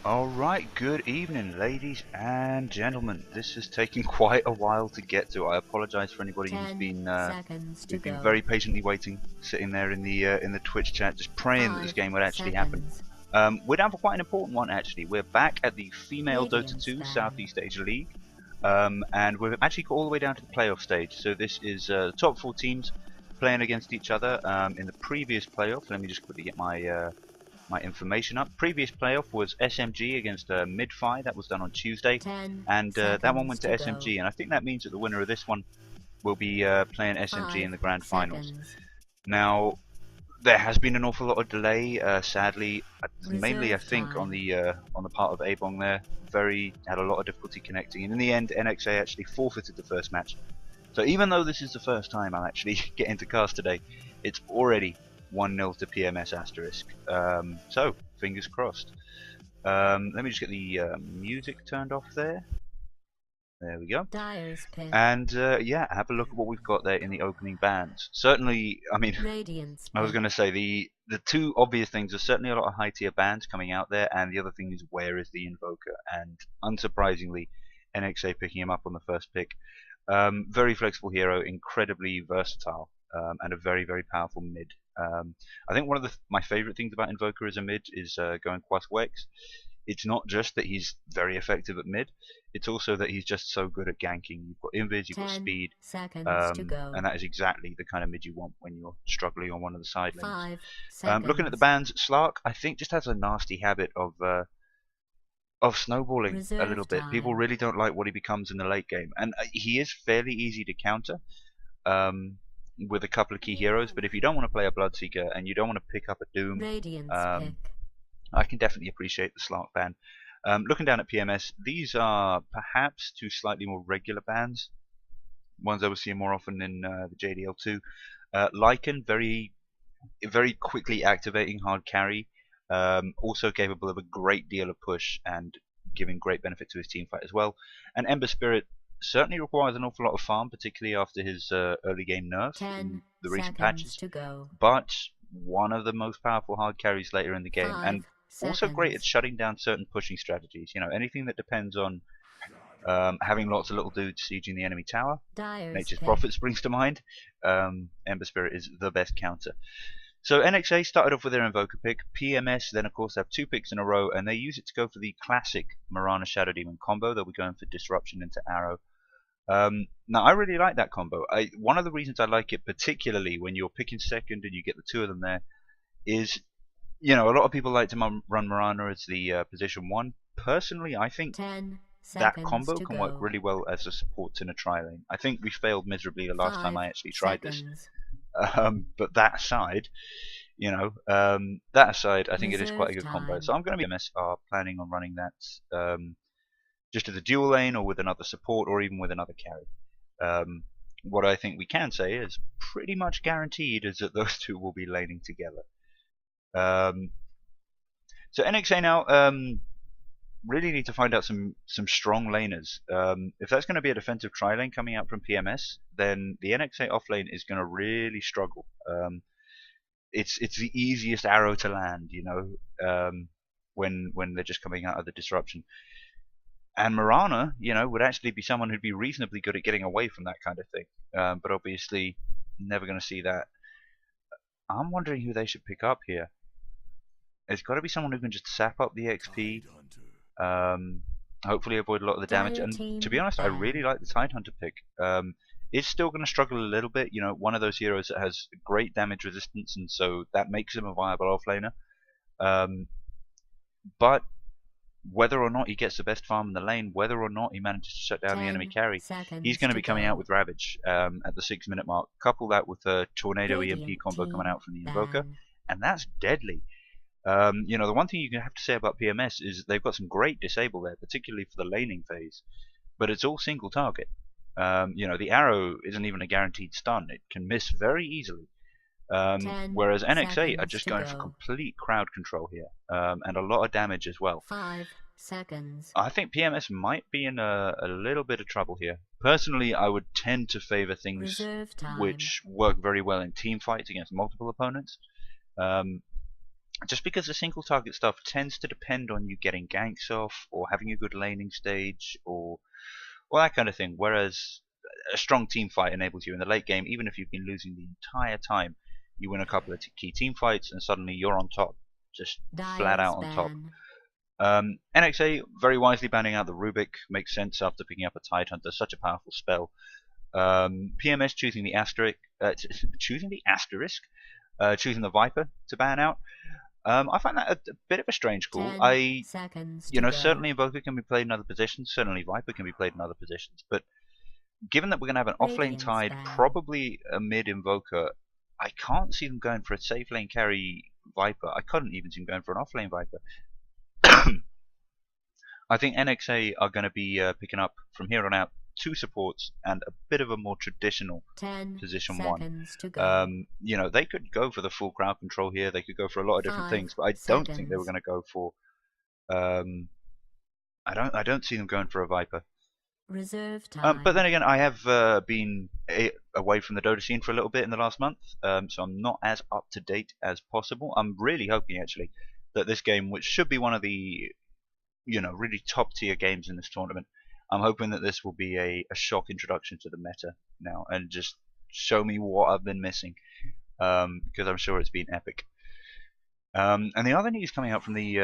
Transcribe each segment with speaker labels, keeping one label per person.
Speaker 1: Alright, good evening ladies and gentlemen. This has taken quite a while to get to. I apologise for anybody who's been very patiently waiting, sitting there in the Twitch chat, just praying that this game would actually happen. We're down for quite an important one actually. We're back at the female Dota2 Southeast Asia League, and we've actually got all the way down to the playoff stage. So this is the top 4 teams playing against each other. In the previous playoff, let me just quickly get my information up. Previous playoff was SMG against Midfi. That was done on Tuesday, and that one went to SMG. And I think that means that the winner of this one will be playing SMG in the grand finals. Now, there has been an awful lot of delay, sadly, mainly I think on the part of Abong there. Had a lot of difficulty connecting, and in the end, nXa actually forfeited the first match. So even though this is the first time I'm actually getting to cast today, it's already 1-0 to PMS asterisk. So, fingers crossed. Let me just get the music turned off there. There we go. And yeah, have a look at what we've got there in the opening bands. Certainly, I mean, I was going to say the two obvious things are certainly a lot of high tier bands coming out there, and the other thing is where is the Invoker? And unsurprisingly, nXa picking him up on the first pick. Very flexible hero, incredibly versatile, and a very powerful mid. I think one of my favourite things about Invoker as a mid is going Quas Wex. It's not just that he's very effective at mid, it's also that he's just so good at ganking. You've got invis, you've got speed, and that is exactly the kind of mid you want when you're struggling on one of the side lanes. Looking at the bands, Slark, I think, just has a nasty habit of snowballing a little bit. People really don't like what he becomes in the late game, and he is fairly easy to counter with a couple of key heroes, but if you don't want to play a Bloodseeker and you don't want to pick up a Doom, I can definitely appreciate the Slark ban. Looking down at PMS, these are perhaps two slightly more regular bans, ones I would see more often in the JDL2. Lycan, very quickly activating hard carry, also capable of a great deal of push and giving great benefit to his team fight as well. And Ember Spirit certainly requires an awful lot of farm, particularly after his early game nerf in the recent patches, but one of the most powerful hard carries later in the game, and also great at shutting down certain pushing strategies. You know, anything that depends on having lots of little dudes sieging the enemy tower. Nature's Prophet springs to mind. Ember Spirit is the best counter. So nXa started off with their Invoker pick. PMS then of course have 2 picks in a row, and they use it to go for the classic Mirana Shadow Demon combo. They'll be going for Disruption into Arrow. Now I really like that combo. One of the reasons I like it, particularly when you're picking second and you get the 2 of them there, is, you know, a lot of people like to run Mirana as the position 1. Personally, I think that combo can work really well as a support in a tri-lane. I think we failed miserably the last time I actually tried this. But that aside, you know, I think it is quite a good combo. So I'm going to be planning on running that just as a dual lane or with another support or even with another carry. What I think we can say is pretty much guaranteed is that those two will be laning together. So nXa now really need to find out some strong laners. If that's going to be a defensive tri-lane coming out from PMS, then the nXa offlane is going to really struggle. It's the easiest arrow to land, you know, when they're just coming out of the disruption. And Mirana, you know, would actually be someone who'd be reasonably good at getting away from that kind of thing. But obviously, never going to see that. I'm wondering who they should pick up here. It's got to be someone who can just sap up the XP. Hopefully avoid a lot of the damage. And to be honest, I really like the Tidehunter pick. It's still going to struggle a little bit. You know, one of those heroes that has great damage resistance, and so that makes him a viable offlaner. But whether or not he gets the best farm in the lane, whether or not he manages to shut down the enemy carry, he's going to be coming out with Ravage at the 6-minute mark. Couple that with a Tornado EMP combo coming out from the Invoker, and that's deadly. You know, the one thing you have to say about PMS is they've got some great disable there, particularly for the laning phase, but it's all single target. You know, the arrow isn't even a guaranteed stun. It can miss very easily. Whereas nXa are just going for complete crowd control here, and a lot of damage as well.
Speaker 2: 5 seconds.
Speaker 1: I think PMS might be in a little bit of trouble here. Personally, I would tend to favor things which work very well in team fights against multiple opponents. just because the single target stuff tends to depend on you getting ganks off or having a good laning stage or that kind of thing. Whereas a strong team fight enables you in the late game, even if you've been losing the entire time, you win a couple of key team fights and suddenly you're on top, just flat out on top. nXa very wisely banning out the Rubik makes sense after picking up a Tidehunter, such a powerful spell. PMS choosing the asterisk, choosing the Viper to ban out. I find that a bit of a strange call. Certainly Invoker can be played in other positions, certainly Viper can be played in other positions, but given that we're going to have an off-lane Tide, probably a mid-Invoker, I can't see them going for a safe lane carry Viper. I couldn't even see them going for an off-lane Viper. I think nXa are going to be picking up, from here on out, 2 supports and a bit of a more traditional position 1. They could go for the full crowd control here. They could go for a lot of different things, but I don't think they were going to go for. I don't see them going for a Viper.
Speaker 2: Reserve time.
Speaker 1: But then again, I have been away from the Dota scene for a little bit in the last month, so I'm not as up to date as possible. I'm really hoping actually that this game, which should be one of the really top tier games in this tournament, I'm hoping that this will be a shock introduction to the meta now and just show me what I've been missing, because I'm sure it's been epic. And the other news coming out from the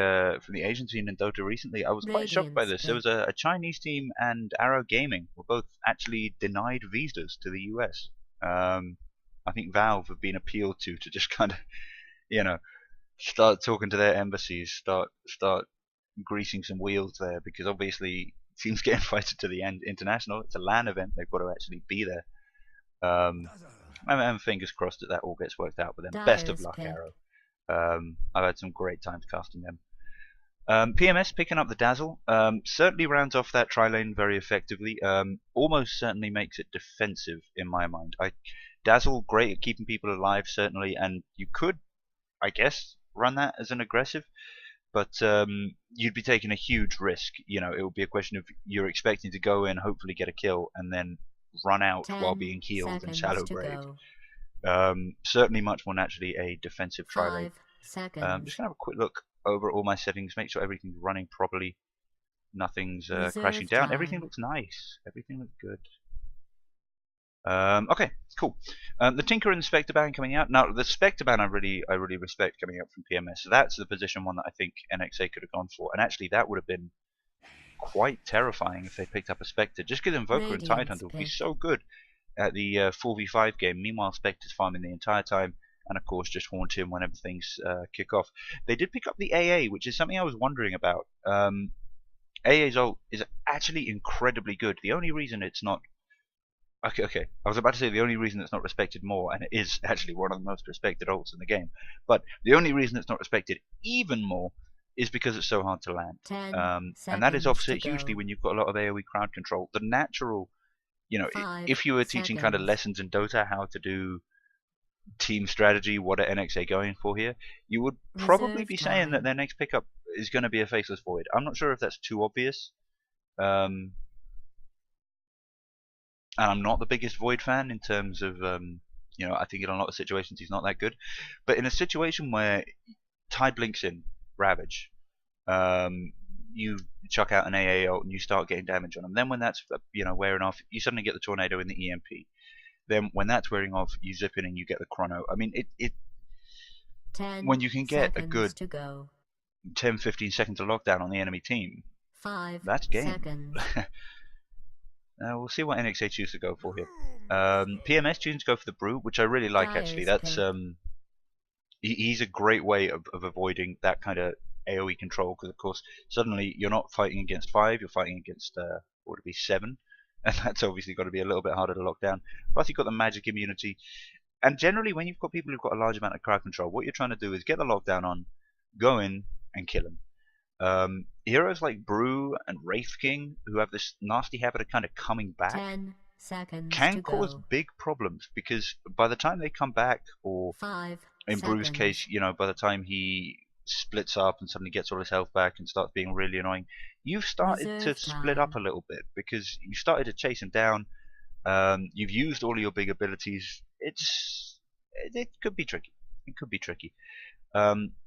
Speaker 1: Asian scene in Dota recently, I was quite shocked by this. There was a Chinese team and Arrow Gaming were both actually denied visas to the US. I think Valve have been appealed to just kind of, start talking to their embassies, start greasing some wheels there, because obviously teams get invited to the international. It's a LAN event. They've got to actually be there. And fingers crossed that all gets worked out with them. Best of luck, Arrow. I've had some great times casting them. PMS picking up the Dazzle certainly rounds off that tri-lane very effectively. Almost certainly makes it defensive in my mind. Dazzle, great at keeping people alive, certainly, and you could, I guess, run that as an aggressive, but you'd be taking a huge risk. It would be a question of you're expecting to go in, hopefully get a kill, and then run out while being healed and shallow grave. Certainly much more naturally a defensive tri-lane. Just going to have a quick look over all my settings, make sure everything's running properly, nothing's crashing down. Everything looks nice. Everything looks good. Okay, cool. The Tinker and the Spectre ban coming out. Now, the Spectre ban I really respect coming out from PMS. So that's the position 1 that I think nXa could have gone for. And actually, that would have been quite terrifying if they picked up a Spectre. Just because Invoker and Tidehunter would be so good at the 4v5 game. Meanwhile, Spectre's farming the entire time. And of course, just haunt him whenever things kick off. They did pick up the AA, which is something I was wondering about. AA's ult is actually incredibly good. The only reason it's not... Okay. I was about to say the only reason it's not respected more, and it is actually one of the most respected ults in the game, but the only reason it's not respected even more is because it's so hard to land. And that is offset hugely when you've got a lot of AoE crowd control. The natural, if you were teaching kind of lessons in Dota, how to do team strategy, what are nXa going for here, you would probably be saying that their next pickup is going to be a Faceless Void. I'm not sure if that's too obvious. And I'm not the biggest Void fan in terms of, I think in a lot of situations he's not that good. But in a situation where Tide blinks in, Ravage, you chuck out an AA ult and you start getting damage on them. Then when that's wearing off, you suddenly get the Tornado in the EMP. Then when that's wearing off, you zip in and you get the Chrono. I mean, when you can get a good 10-15 seconds of lockdown on the enemy team, that's game. We'll see what nXa choose to go for here. PMS choosing to go for the Brew, which I really like actually. That's he's a great way of avoiding that kind of AoE control, because of course suddenly you're not fighting against 5, you're fighting against what would it be, 7, and that's obviously got to be a little bit harder to lock down. Plus you've got the magic immunity, and generally when you've got people who've got a large amount of crowd control, what you're trying to do is get the lockdown on, go in and kill him. Heroes like Brew and Wraith King, who have this nasty habit of kind of coming back, can cause big problems, because by the time they come back, or in Brew's case, by the time he splits up and suddenly gets all his health back and starts being really annoying, you've started to split up a little bit, because you started to chase him down. You've used all of your big abilities. It could be tricky. It could be tricky.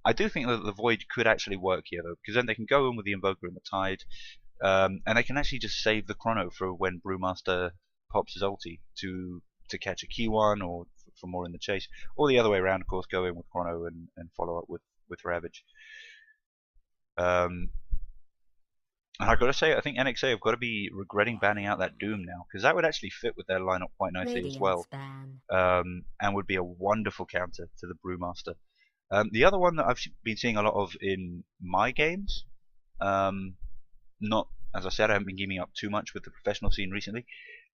Speaker 1: I do think that the Void could actually work here though, because then they can go in with the Invoker and the Tide, and they can actually just save the Chrono for when Brewmaster pops his ulti to catch a key one or for more in the chase, or the other way around, of course, go in with Chrono and follow up with Ravage. And I've got to say, I think NXA have got to be regretting banning out that Doom now, because that would actually fit with their lineup quite nicely as well, and would be a wonderful counter to the Brewmaster. The other one that I've been seeing a lot of in my games, not, as I said, I haven't been gaming up too much with the professional scene recently,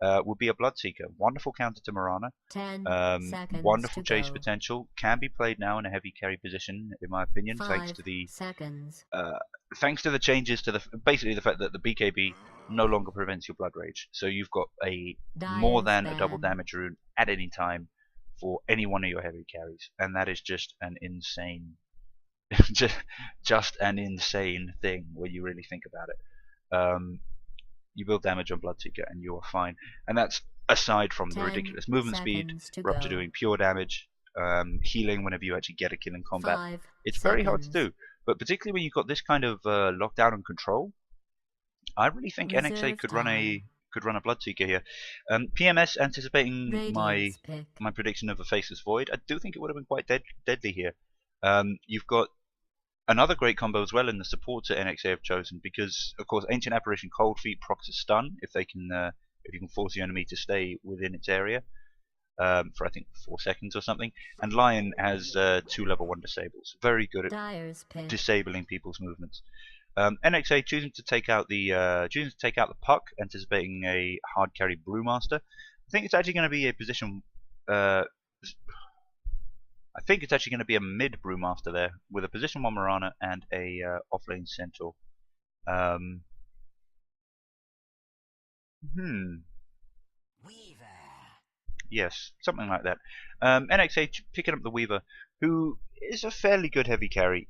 Speaker 1: would be a Bloodseeker. Wonderful counter to Mirana.
Speaker 2: 10 seconds
Speaker 1: wonderful
Speaker 2: to
Speaker 1: chase
Speaker 2: go.
Speaker 1: potential. Can be played now in a heavy carry position, in my opinion,
Speaker 2: 5
Speaker 1: thanks to the
Speaker 2: seconds.
Speaker 1: thanks to the changes to basically the fact that the BKB no longer prevents your Blood Rage. So you've got a more than a double damage rune at any time for any one of your heavy carries, and that is just an insane, just an insane thing when you really think about it. You build damage on Bloodseeker and you are fine, and that's aside from the ridiculous movement speed, we're up to doing pure damage, healing whenever you actually get a kill in combat. It's very hard to do, but particularly when you've got this kind of lockdown and control, I really think NXA could run a Bloodseeker here. PMS anticipating my prediction of a Faceless Void, I do think it would have been quite deadly here. You've got another great combo as well in the supports that NXA have chosen, because of course Ancient Apparition Cold Feet procs a stun if you can force the enemy to stay within its area for I think 4 seconds or something. And Lion has 2 level 1 disables, very good at disabling people's movements. NXA choosing to take out the puck, anticipating a hard carry Brewmaster. I think it's actually going to be a position. I think it's actually going to be a mid Brewmaster there, with a position 1 Mirana and a offlane Centaur. Weaver. Yes, something like that. NXA picking up the Weaver, who is a fairly good heavy carry.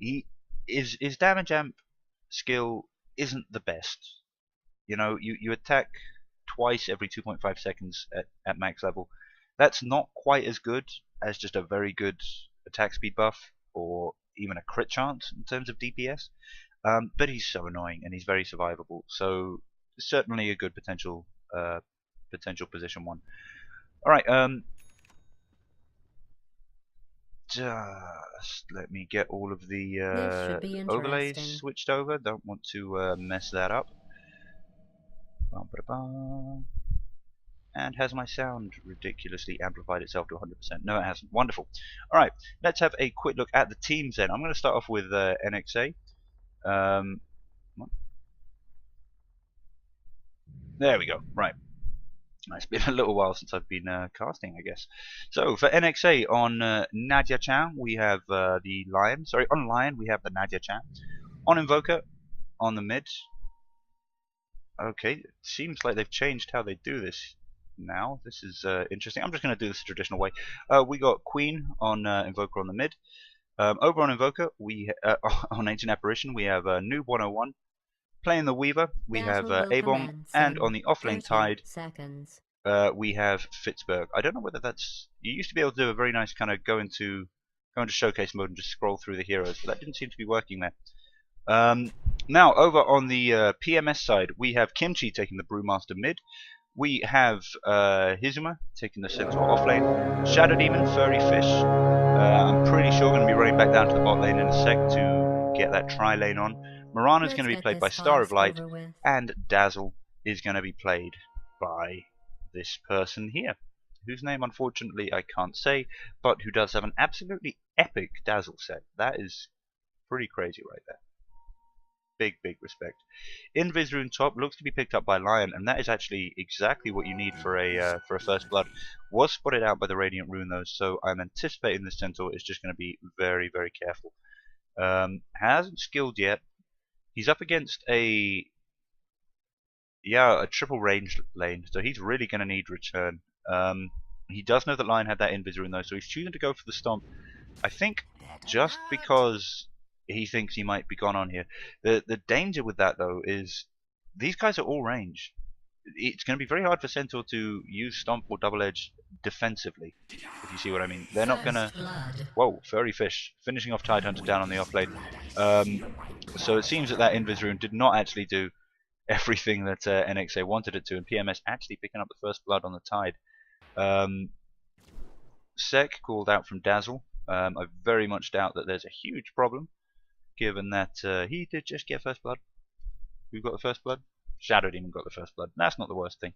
Speaker 1: His damage amp skill isn't the best. You know, you attack twice every 2.5 seconds at max level. That's not quite as good as just a very good attack speed buff or even a crit chance in terms of DPS. But he's so annoying and he's very survivable. So certainly a good potential position 1. All right. Just let me get all of the overlays switched over. Don't want to mess that up. And has my sound ridiculously amplified itself to 100%? No, it hasn't. Wonderful. All right, let's have a quick look at the teams then. I'm going to start off with NXA. There we go. Right. It's been a little while since I've been casting, I guess. So for NXA on Nadia Chan, we have the Lion. Sorry, on Lion we have the Nadia Chan. On Invoker, on the mid. Okay, it seems like they've changed how they do this now. This is interesting. I'm just going to do this the traditional way. We got Queen on Invoker on the mid. Over on Invoker, on Ancient Apparition, we have Noob 101. Playing the Weaver, we have Abong, and on the offlane Tide, we have Fitzberg. I don't know whether that's... You used to be able to do a very nice kind of go into showcase mode and just scroll through the heroes, but that didn't seem to be working there. Now, over on the PMS side, we have Kimchi taking the Brewmaster mid. We have Hizuma taking the Centaur offlane. Shadow Demon, Furry Fish. I'm pretty sure going to be running back down to the bot lane in a sec to get that tri-lane on. Mirana's going to be played by Star of Light, and Dazzle is going to be played by this person here, whose name unfortunately I can't say, but who does have an absolutely epic Dazzle set. That is pretty crazy right there. Big respect. Invis rune top looks to be picked up by Lion, and that is actually exactly what you need for a first blood. Was spotted out by the Radiant rune though, so I'm anticipating this Centaur is just going to be very careful. Hasn't skilled yet. He's up against a triple range lane, so he's really going to need return. He does know that Lion had that Invis rune though, so he's choosing to go for the stomp. I think just because he thinks he might be gone on here. The danger with that though is these guys are all range. it's going to be very hard for Centaur to use Stomp or Double Edge defensively, if you see what I mean. They're not going to... Whoa, Furry Fish, finishing off Tidehunter down on the offlane. So it seems that Invis rune did not actually do everything that nXa wanted it to, and PMS actually picking up the first blood on the Tide. Sec called out from Dazzle. I very much doubt that there's a huge problem, given that he did just get first blood. Who got the first blood? Shadow Demon got the first blood. That's not the worst thing.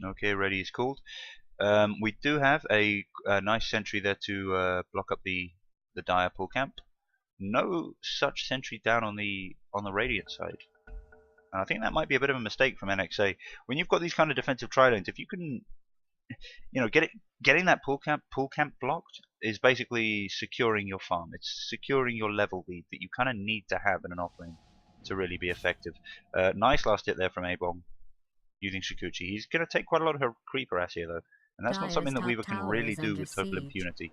Speaker 1: Okay, ready is called. We do have a nice sentry there to block up the dire pull camp. No such sentry down on the Radiant side. And I think that might be a bit of a mistake from nXa. When you've got these kind of defensive tri-lanes, if you can, getting that pull camp blocked is basically securing your farm. It's securing your level lead that you kind of need to have in an offlane to really be effective. Nice last hit there from Abong using Shikuchi. He's going to take quite a lot of her creeper ass here though, and that's not something that Weaver can really do with total impunity.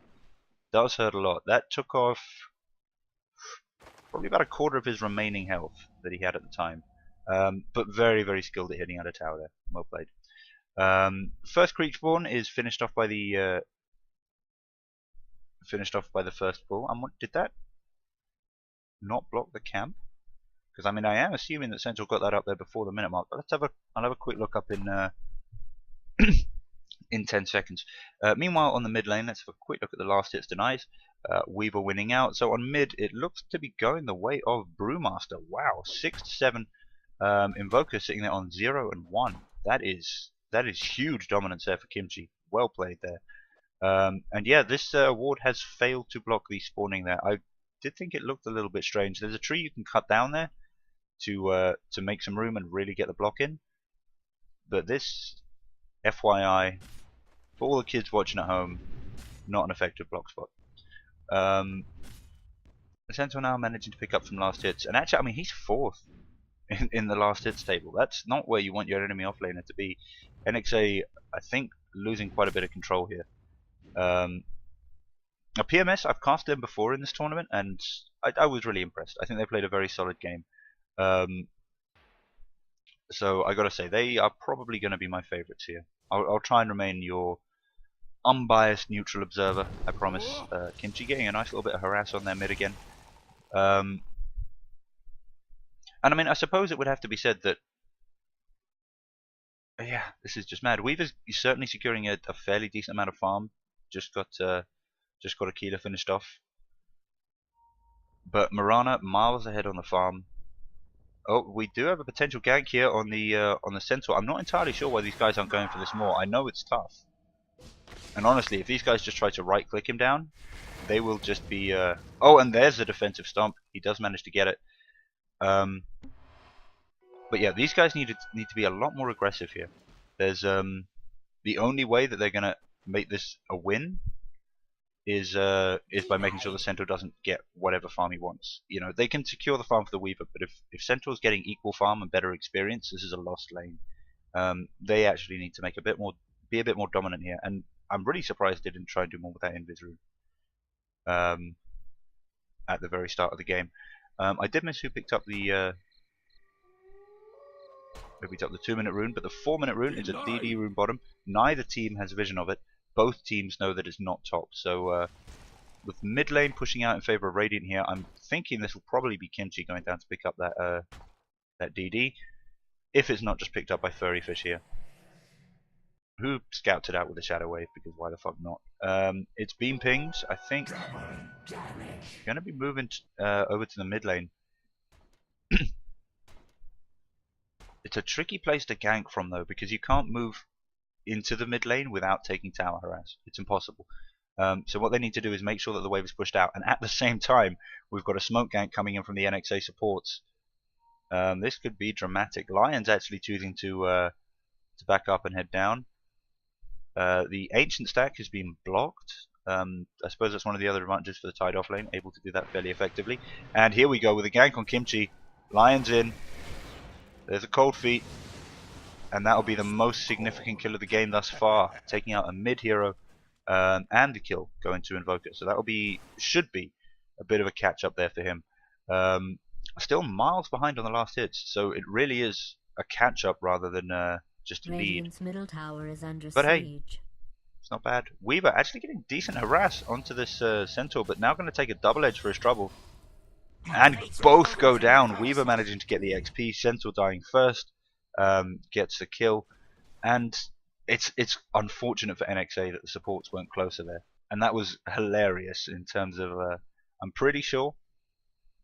Speaker 1: Does hurt a lot. That took off probably about a quarter of his remaining health that he had at the time. But very, very skilled at hitting out a tower there. Well played. First creature spawn is finished off by the first ball. And what did that not block the camp? Because I mean, I am assuming that Central got that up there before the minute mark. But let's have a quick look up in in 10 seconds. Meanwhile, on the mid lane, let's have a quick look at the last hits denies. Weaver winning out. So on mid, it looks to be going the way of Brewmaster. Wow, 6 to 7. Invoker sitting there on 0 and 1. That is huge dominance there for Kimchi. Well played there. And yeah, this ward has failed to block the spawning there. I did think it looked a little bit strange. There's a tree you can cut down there to make some room and really get the block in. But this, FYI, for all the kids watching at home, not an effective block spot. Centaur now managing to pick up some last hits, and actually, I mean, he's 4th in the last hits table. That's not where you want your enemy offlaner to be. nXa, I think, losing quite a bit of control here. A PMS, I've cast them before in this tournament, and I was really impressed. I think they played a very solid game. So I gotta say, they are probably going to be my favourites here. I'll try and remain your unbiased neutral observer, I promise. Kimchi getting a nice little bit of harass on their mid again. And I mean, I suppose it would have to be said that, yeah, this is just mad. Weaver's certainly securing a fairly decent amount of farm. Just got a Keeler finished off. But Marana miles ahead on the farm. Oh, we do have a potential gank here on the Centaur. I'm not entirely sure why these guys aren't going for this more. I know it's tough. And honestly, if these guys just try to right-click him down, they will just be... Oh, and there's the defensive stomp. He does manage to get it. But yeah, these guys need to be a lot more aggressive here. There's the only way that they're gonna make this a win is by making sure the Centaur doesn't get whatever farm he wants. You know, they can secure the farm for the Weaver, but if Centaur's getting equal farm and better experience, this is a lost lane. They actually need to make be a bit more dominant here, and I'm really surprised they didn't try and do more with that Invis rune at the very start of the game. I did miss who picked up the 2-minute rune, but the 4-minute rune is a DD rune bottom. Neither team has vision of it. Both teams know that it's not top. So with mid lane pushing out in favor of Radiant here, I'm thinking this will probably be Kimchi going down to pick up that DD, if it's not just picked up by Furry Fish here, who scouts it out with a Shadow Wave, because why the fuck not? It's beam pings. I think going to be moving over to the mid lane. It's a tricky place to gank from though, because you can't move into the mid lane without taking tower harass. It's impossible. So what they need to do is make sure that the wave is pushed out, and at the same time we've got a smoke gank coming in from the nXa supports. This could be dramatic. Lion's actually choosing to back up and head down. The ancient stack has been blocked. I suppose that's one of the other advantages for the Tide off lane, able to do that fairly effectively. And here we go with a gank on Kimchi. Lion's in. There's a cold feet, and that'll be the most significant kill of the game thus far, taking out a mid hero and the kill going to Invoker. So that'll should be a bit of a catch up there for him. still miles behind on the last hits, so it really is a catch-up rather than just a lead.
Speaker 2: Radiant's middle tower is under
Speaker 1: But hey,
Speaker 2: siege.
Speaker 1: it's not bad. Weaver actually getting decent harass onto this Centaur, but now going to take a double edge for his trouble. And both go down. Weaver managing to get the XP, Centaur dying first, gets the kill. And it's unfortunate for nXa that the supports weren't closer there. And that was hilarious in terms of, I'm pretty sure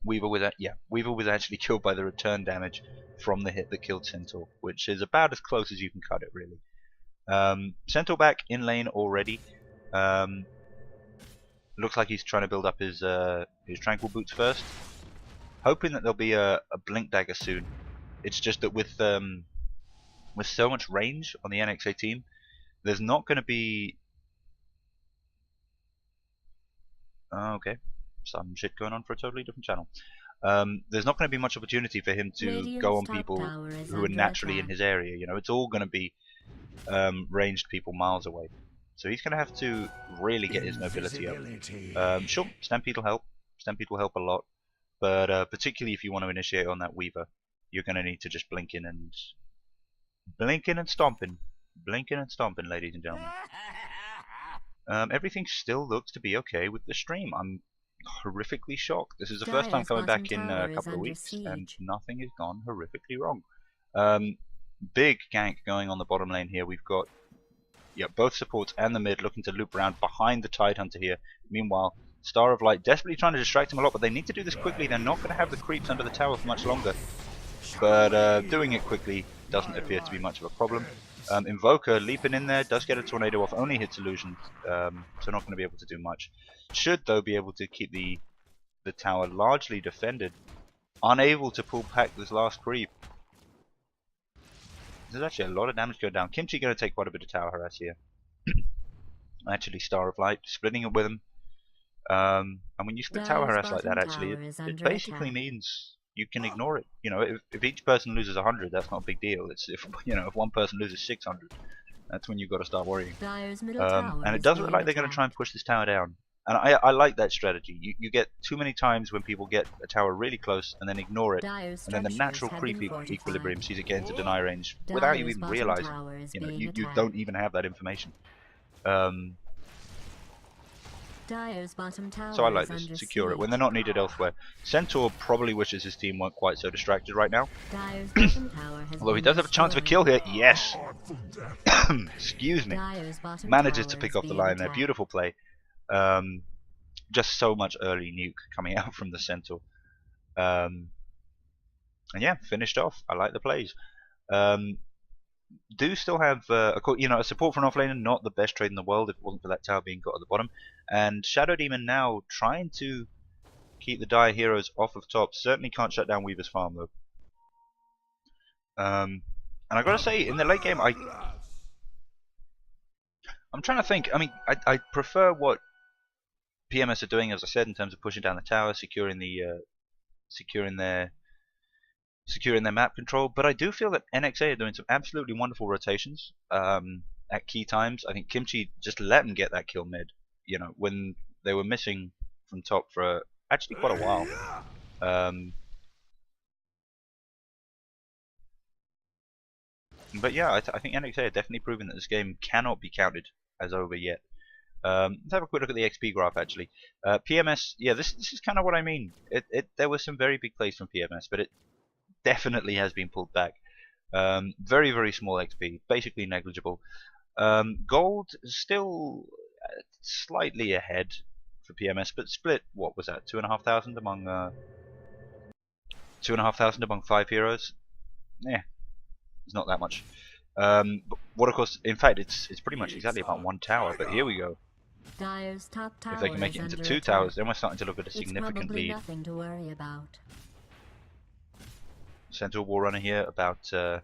Speaker 1: Weaver was actually killed by the return damage from the hit that killed Centaur, which is about as close as you can cut it, really. Centaur back in lane already. Looks like he's trying to build up his tranquil boots first, hoping that there'll be a blink dagger soon. It's just that with so much range on the nXa team, there's not going to be okay, some shit going on for a totally different channel. There's not going to be much opportunity for him to go on people who are naturally in his area. You know, it's all going to be ranged people miles away. So he's going to have to really get his mobility up. Sure, Stampede will help. Stampede will help a lot. But particularly if you want to initiate on that Weaver, you're going to need to just blink in and stomping. Blinking and stomping, ladies and gentlemen. Everything still looks to be okay with the stream. I'm horrifically shocked. This is the first time coming back in a couple of weeks, and nothing has gone horrifically wrong. Big gank going on the bottom lane here. We've got both supports and the mid looking to loop around behind the Tidehunter here. Meanwhile, Star of Light desperately trying to distract him a lot, but they need to do this quickly. They're not going to have the creeps under the tower for much longer. But doing it quickly doesn't appear to be much of a problem. Invoker leaping in there does get a tornado off, only hits illusion, so not going to be able to do much. Should though be able to keep the tower largely defended. Unable to pull back this last creep. There's actually a lot of damage going down. Kimchi going to take quite a bit of tower harass here. Actually, Star of Light splitting it with him. And when you split tower harass like that, actually, it basically means you can ignore it. You know, if each person loses 100, that's not a big deal. It's if one person loses 600, that's when you've got to start worrying. And it does look like they're going to try and push this tower down. And I like that strategy. You get too many times when people get a tower really close and then ignore it, and then the natural creep equilibrium sees it get into deny range without you even realizing. You know, you don't even have that information. So I like this. Secure it when they're not needed elsewhere. Centaur probably wishes his team weren't quite so distracted right now. Although he does have a chance of a kill here. Yes! Excuse me. Manages to pick off the line there. Beautiful play. Just so much early nuke coming out from the Centaur. And yeah, finished off. I like the plays. Do still have a support from an offlaner, not the best trade in the world if it wasn't for that tower being got at the bottom. And Shadow Demon now trying to keep the Dire Heroes off of top. Certainly can't shut down Weaver's farm though. And I gotta say, in the late game, I'm trying to think. I mean, I prefer what PMS are doing, as I said, in terms of pushing down the tower, securing their map control, but I do feel that nXa are doing some absolutely wonderful rotations at key times. I think Kimchi just let them get that kill mid, you know, when they were missing from top for actually quite a while. But yeah, I think nXa are definitely proving that this game cannot be counted as over yet. Let's have a quick look at the XP graph actually. PMS, yeah, this is kind of what I mean. There were some very big plays from PMS, but it definitely has been pulled back. Very, very small XP, basically negligible. Gold still slightly ahead for PMS, but split, what was that, 2,500 among 2,500 among 5 heroes? Yeah, it's not that much. But what of course, in fact, it's pretty much exactly about 1 tower, but here we go.
Speaker 2: Dyer's top tower
Speaker 1: if they can make it into 2 towers, then we're starting to look at a significant lead.
Speaker 2: Nothing to worry about.
Speaker 1: Centaur War Runner here, about a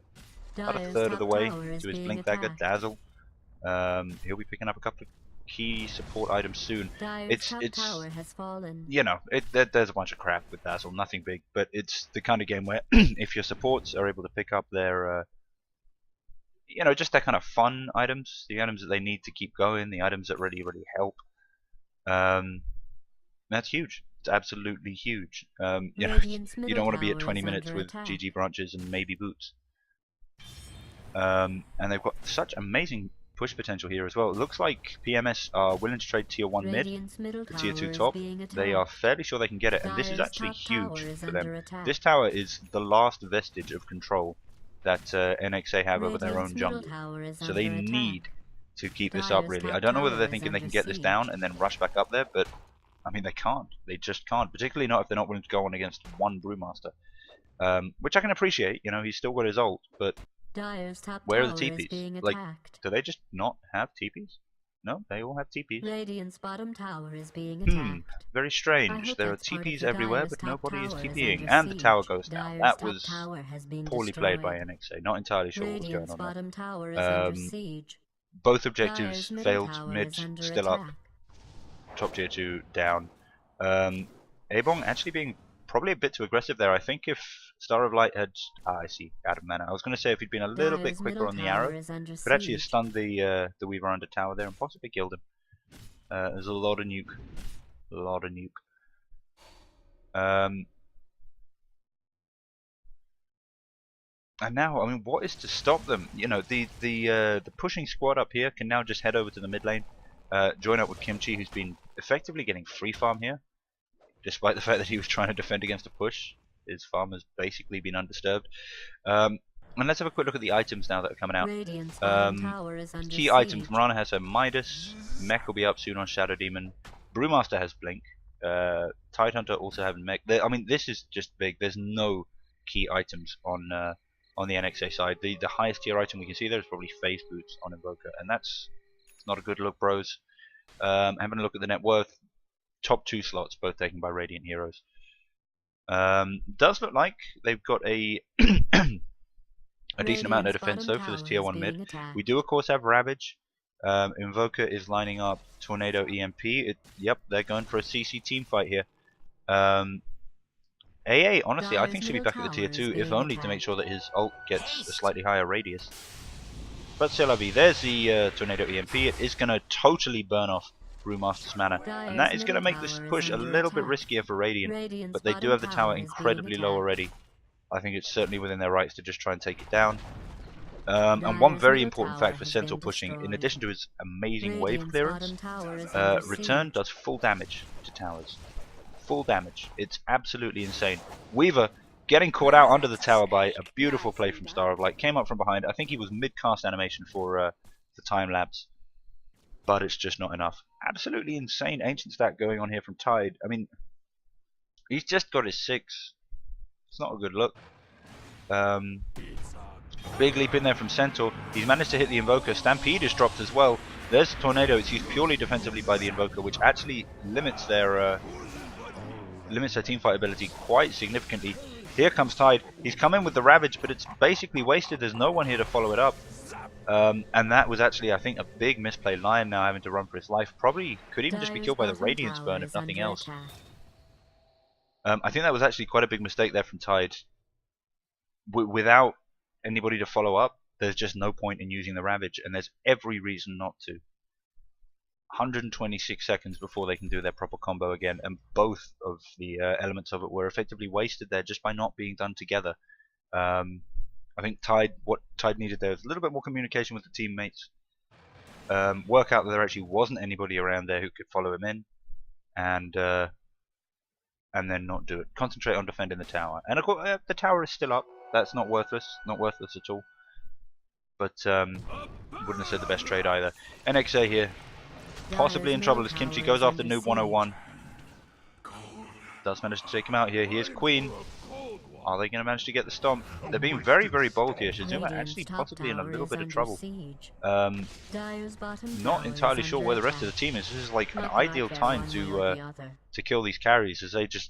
Speaker 1: third of the way to his Blink Dagger, Dazzle. He'll be picking up a couple of key support items soon. It's
Speaker 2: tower has fallen.
Speaker 1: You know, there's a bunch of crap with Dazzle, nothing big, but it's the kind of game where if your supports are able to pick up their you know, just their kind of fun items, the items that they need to keep going, the items that really help, that's huge. It's absolutely huge. You know,
Speaker 2: Radiant's
Speaker 1: you
Speaker 2: middle
Speaker 1: don't want to be at
Speaker 2: tower
Speaker 1: 20
Speaker 2: is
Speaker 1: minutes
Speaker 2: under
Speaker 1: with
Speaker 2: attack.
Speaker 1: GG branches and maybe boots. And they've got such amazing push potential here as well. It looks like PMS are willing to trade tier 1 mid,
Speaker 2: Radiant's middle
Speaker 1: the tier 2
Speaker 2: tower is
Speaker 1: top.
Speaker 2: being attacked.
Speaker 1: They are fairly sure they can get it, and this is
Speaker 2: Dire's
Speaker 1: actually
Speaker 2: top tower
Speaker 1: huge
Speaker 2: is
Speaker 1: for them.
Speaker 2: under attack.
Speaker 1: This tower is the last vestige of control that NXA have over their own
Speaker 2: Radiant's
Speaker 1: jungle.
Speaker 2: middle tower is
Speaker 1: So they
Speaker 2: under attack.
Speaker 1: need to keep this up,
Speaker 2: Dire's
Speaker 1: really.
Speaker 2: top
Speaker 1: I don't know whether
Speaker 2: tower
Speaker 1: they're
Speaker 2: is
Speaker 1: thinking they
Speaker 2: under
Speaker 1: can get this
Speaker 2: siege.
Speaker 1: down and then rush back up there, but I mean, they can't. They just can't, particularly not if they're not willing to go on against one Brewmaster. Which I can appreciate, you know, he's still got his ult, but
Speaker 2: Dire's top
Speaker 1: where are the
Speaker 2: tower is
Speaker 1: TPs?
Speaker 2: being
Speaker 1: Like,
Speaker 2: attacked.
Speaker 1: do they just not have TPs? No, they all have TPs.
Speaker 2: Radiant's bottom tower is being attacked.
Speaker 1: Very
Speaker 2: I
Speaker 1: strange.
Speaker 2: hope
Speaker 1: There are
Speaker 2: that's part of
Speaker 1: TPs
Speaker 2: the
Speaker 1: everywhere,
Speaker 2: Dire's
Speaker 1: but
Speaker 2: top
Speaker 1: nobody is
Speaker 2: tower
Speaker 1: TPing.
Speaker 2: under
Speaker 1: And the tower
Speaker 2: siege.
Speaker 1: goes down.
Speaker 2: Dire's
Speaker 1: That
Speaker 2: top
Speaker 1: was
Speaker 2: tower has been
Speaker 1: poorly
Speaker 2: destroyed.
Speaker 1: played by NXA. Not entirely sure what was going
Speaker 2: Radiant's
Speaker 1: on there.
Speaker 2: bottom tower is under
Speaker 1: Um,
Speaker 2: siege.
Speaker 1: Both
Speaker 2: Dire's
Speaker 1: objectives
Speaker 2: middle
Speaker 1: failed.
Speaker 2: tower
Speaker 1: Mid
Speaker 2: is under
Speaker 1: still
Speaker 2: attack.
Speaker 1: up. Top tier 2 down. Abong actually being probably a bit too aggressive there. I think if Star of Light had... I see, out of mana. I was going to say if he'd been a little bit
Speaker 2: Dire's
Speaker 1: quicker
Speaker 2: middle
Speaker 1: on the
Speaker 2: tower
Speaker 1: arrow,
Speaker 2: is under
Speaker 1: could actually have
Speaker 2: siege.
Speaker 1: stunned the Weaver under tower there and possibly killed him. There's a lot of nuke. A lot of nuke. And now, I mean, what is to stop them? You know, the pushing squad up here can now just head over to the mid lane, join up with Kimchi, who's been effectively getting free farm here, despite the fact that he was trying to defend against a push. His farm has basically been undisturbed. And let's have a quick look at the items now that are coming out.
Speaker 2: Radiant's bottom tower is under
Speaker 1: Key
Speaker 2: siege.
Speaker 1: items: Mirana has her Midas, Mech will be up soon on Shadow Demon, Brewmaster has Blink, Tidehunter also has Mech. I mean, this is just big. There's no key items on the NXA side. The highest tier item we can see there is probably Phase Boots on Invoker, and it's not a good look, bros. Having a look at the net worth, top 2 slots, both taken by Radiant heroes. Does look like they've got a a decent amount of defense though for this tier 1 mid. We do of course have Ravage. Invoker is lining up Tornado EMP. Yep, they're going for a CC team fight here. AA, honestly, I think should be back at the tier 2, if only to make sure that his ult gets a slightly higher radius. But c'est la vie. There's the Tornado EMP. It is going to totally burn off Brewmaster's mana, and that is going to make this push a little bit riskier for Radiant, but they do have the tower incredibly low already. I think it's certainly within their rights to just try and take it down. And one very important fact for Sentinel pushing, in addition to his amazing wave clearance, Return does full damage to towers. Full damage. It's absolutely insane. Weaver getting caught out under the tower by a beautiful play from Star of Light. Came up from behind. I think he was mid-cast animation for the time lapse. But it's just not enough. Absolutely insane ancient stack going on here from Tide. I mean, he's just got his 6. It's not a good look. Big leap in there from Centaur. He's managed to hit the Invoker. Stampede is dropped as well. There's Tornado. It's used purely defensively by the Invoker, which actually limits their teamfight ability quite significantly. Here comes Tide. He's come in with the Ravage, but it's basically wasted. There's no one here to follow it up. And that was actually, I think, a big misplay. Lion now having to run for his life. Probably could even just be killed by the Radiance burn if nothing else. I think that was actually quite a big mistake there from Tide. Without anybody to follow up, there's just no point in using the Ravage, and there's every reason not to. 126 seconds before they can do their proper combo again, and both of the elements of it were effectively wasted there just by not being done together. I think what Tide needed there was a little bit more communication with the teammates, work out that there actually wasn't anybody around there who could follow him in, and then not do it. Concentrate on defending the tower, and of course the tower is still up. That's not worthless at all. But wouldn't have said the best trade either. NXA here, possibly in trouble as Kimchi goes after Noob 101. Does manage to take him out here. Here's Queen. Are they going to manage to get the stomp? They're being very, very bold here. Shizuma actually possibly in a little bit of trouble. Not entirely sure where the rest of the team is. This is like an ideal time to kill these carries, as they just...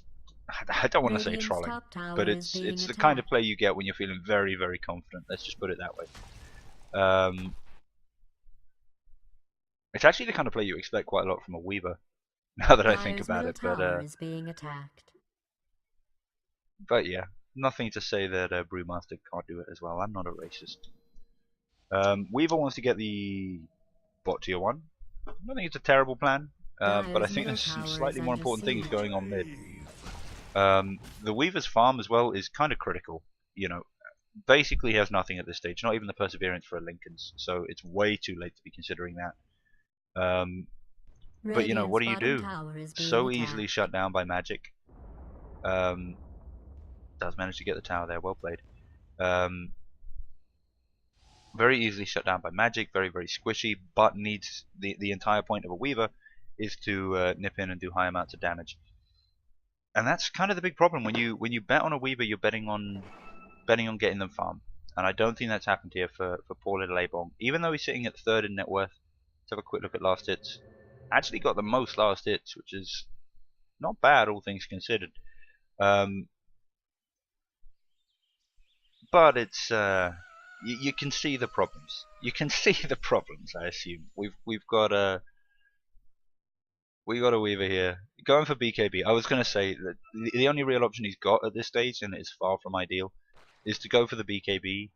Speaker 1: I don't want to say trolling, but it's the kind of play you get when you're feeling very, very confident. Let's just put it that way. It's actually the kind of play you expect quite a lot from a Weaver, now that I think about it. But yeah, nothing to say that Brewmaster can't do it as well. I'm not a racist. Weaver wants to get the bot tier 1. I don't think it's a terrible plan. but I think there's some slightly more important things going on mid. The Weaver's farm as well is kind of critical. You know, basically he has nothing at this stage, not even the perseverance for a Lincoln's, so it's way too late to be considering that. But you know, what do you do? So easily shut down by magic. Does manage to get the tower there, well played. Very easily shut down by magic, very squishy, but needs the entire point of a Weaver is to nip in and do high amounts of damage. And that's kind of the big problem. When you bet on a Weaver, you're betting on getting them farm. And I don't think that's happened here for poor little Abong. Even though he's sitting at 3rd in net worth. Let's have a quick look at last hits. Actually got the most last hits, which is not bad, all things considered. But it's you can see the problems. You can see the problems. I assume we've got a Weaver here going for BKB. I was going to say that the only real option he's got at this stage, and it's far from ideal, is to go for the BKB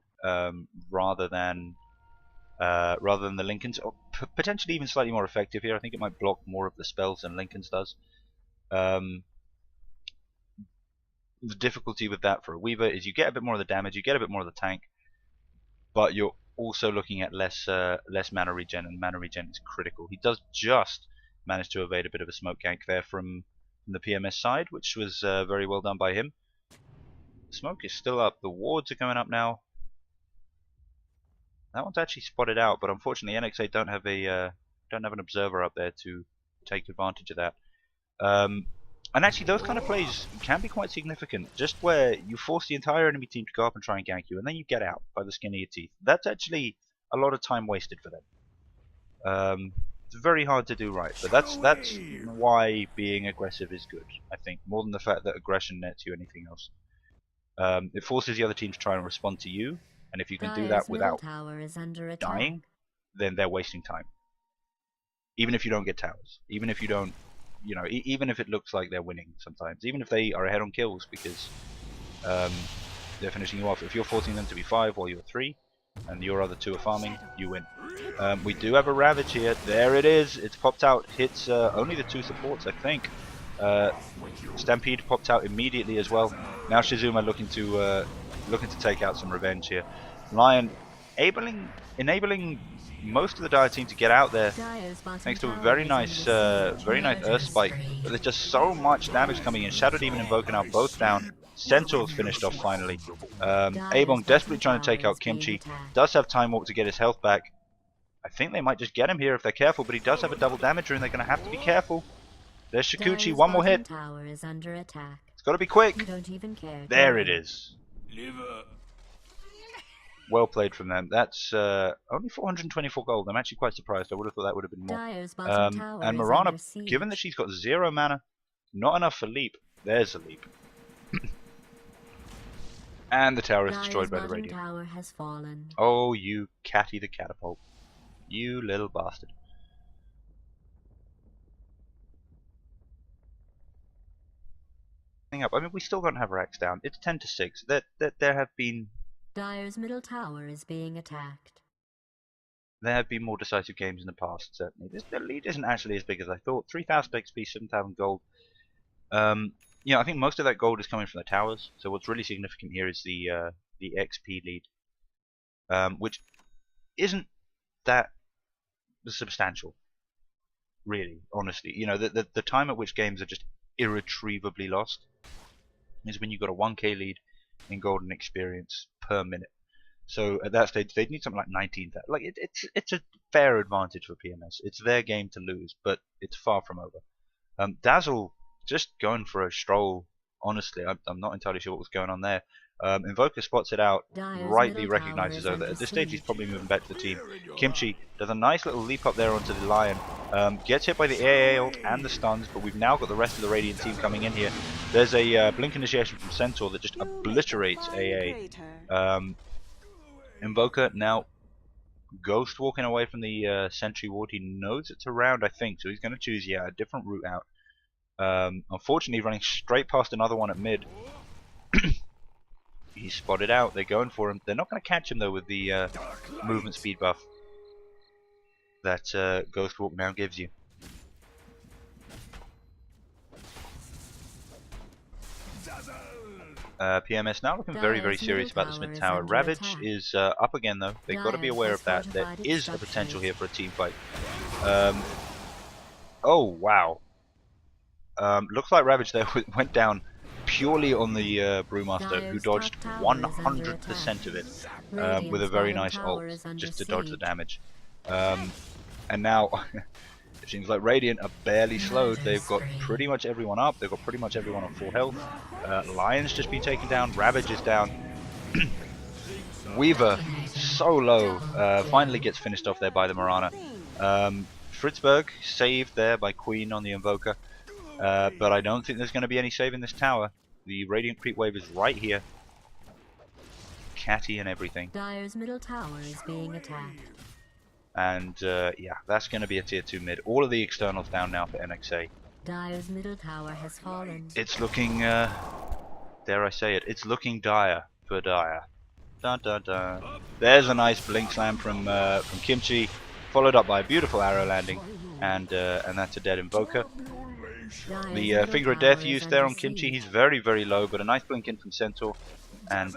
Speaker 1: rather than the Lincolns, or potentially even slightly more effective here. I think it might block more of the spells than Lincolns does. The difficulty with that for a Weaver is you get a bit more of the damage, you get a bit more of the tank, but you're also looking at less mana regen, and mana regen is critical. He does just manage to evade a bit of a smoke gank there from the PMS side, which was very well done by him. Smoke is still up. The wards are going up now. That one's actually spotted out, but unfortunately nXa don't have an observer up there to take advantage of that. And actually those kind of plays can be quite significant, just where you force the entire enemy team to go up and try and gank you, and then you get out by the skin of your teeth. That's actually a lot of time wasted for them. It's very hard to do right, but that's why being aggressive is good, I think, more than the fact that aggression nets you anything else. It forces the other team to try and respond to you, and if you can do that without dying, then they're wasting time. Even if you don't get towers, even if you don't, you know, even if it looks like they're winning sometimes, even if they are ahead on kills because they're finishing you off. If you're forcing them to be 5 while you're 3, and your other 2 are farming, you win. We do have a Ravage here. There it is. It's popped out. Hits only the 2 supports, I think. Stampede popped out immediately as well. Now Shizuma looking to take out some revenge here. Lion enabling most of the Dire team to get out there thanks to a very nice Earth Spike. But there's just so much damage coming in. Shadow Demon and Invoker now both down. Centaur's finished off finally. Abong desperately trying to take out Kimchi. Does have Time Warp to get his health back. I think they might just get him here if they're careful, but he does have a double damager and they're going to have to be careful. There's Shikuchi, one more hit. It's got to be quick. There it is. Well played from them. That's only 424 gold. I'm actually quite surprised. I would have thought that would have been more. And Mirana, given that she's got 0 mana, not enough for leap. There's a leap. And the tower is destroyed by the radiant. Oh, you Catty the Catapult. You little bastard. Up. I mean, we still don't have Rax down. It's 10-6. There have been...
Speaker 2: Dire's middle tower is being attacked.
Speaker 1: There have been more decisive games in the past, certainly. The lead isn't actually as big as I thought. 3,000 XP, 7,000 gold. You know, I think most of that gold is coming from the towers. So what's really significant here is the XP lead, which isn't that substantial, really. Honestly, you know, the time at which games are just irretrievably lost is when you've got a 1k lead in golden experience per minute. So at that stage, they'd need something like 19. Like it's a fair advantage for PMS. It's their game to lose, but it's far from over. Dazzle just going for a stroll. Honestly, I'm not entirely sure what was going on there. Invoker spots it out, rightly recognizes though that at this stage he's probably moving back to the team. Kimchi does a nice little leap up there onto the Lion, gets hit by the AA ult and the stuns, but we've now got the rest of the Radiant team coming in here. There's a Blink Initiation from Centaur that just obliterates AA. Invoker now ghost walking away from the sentry ward. He knows it's around, I think, so he's going to choose a different route out. Unfortunately, running straight past another one at mid. He's spotted out. They're going for him. They're not going to catch him though with the movement speed buff that Ghost Walk now gives you. PMS now looking very, very serious about this mid tower. Ravage is up again though. They've got to be aware of that. There is a potential here for a team fight. Oh wow. Looks like Ravage there went down purely on the Brewmaster, who dodged 100% of it with a very nice ult just to dodge the damage. And now it seems like Radiant are barely slowed. They've got pretty much everyone up. They've got pretty much everyone on full health. Lion's just been taken down. Ravage is down. Weaver, so low, finally gets finished off there by the Mirana. Fritzberg saved there by Queen on the Invoker. But I don't think there's going to be any saving this tower. The Radiant creep wave is right here. Catty and everything.
Speaker 2: Dire's middle tower is being attacked.
Speaker 1: And yeah, that's going to be a tier 2 mid. All of the externals down now for nXa.
Speaker 2: Dire's middle tower has fallen.
Speaker 1: It's looking, dare I say it, it's looking dire for Dire. Dun, dun, dun. There's a nice blink slam from Kimchi, followed up by a beautiful arrow landing, and that's a dead Invoker. The Finger of Death used there on Kimchi, he's very, very low, but a nice blink in from Centaur, and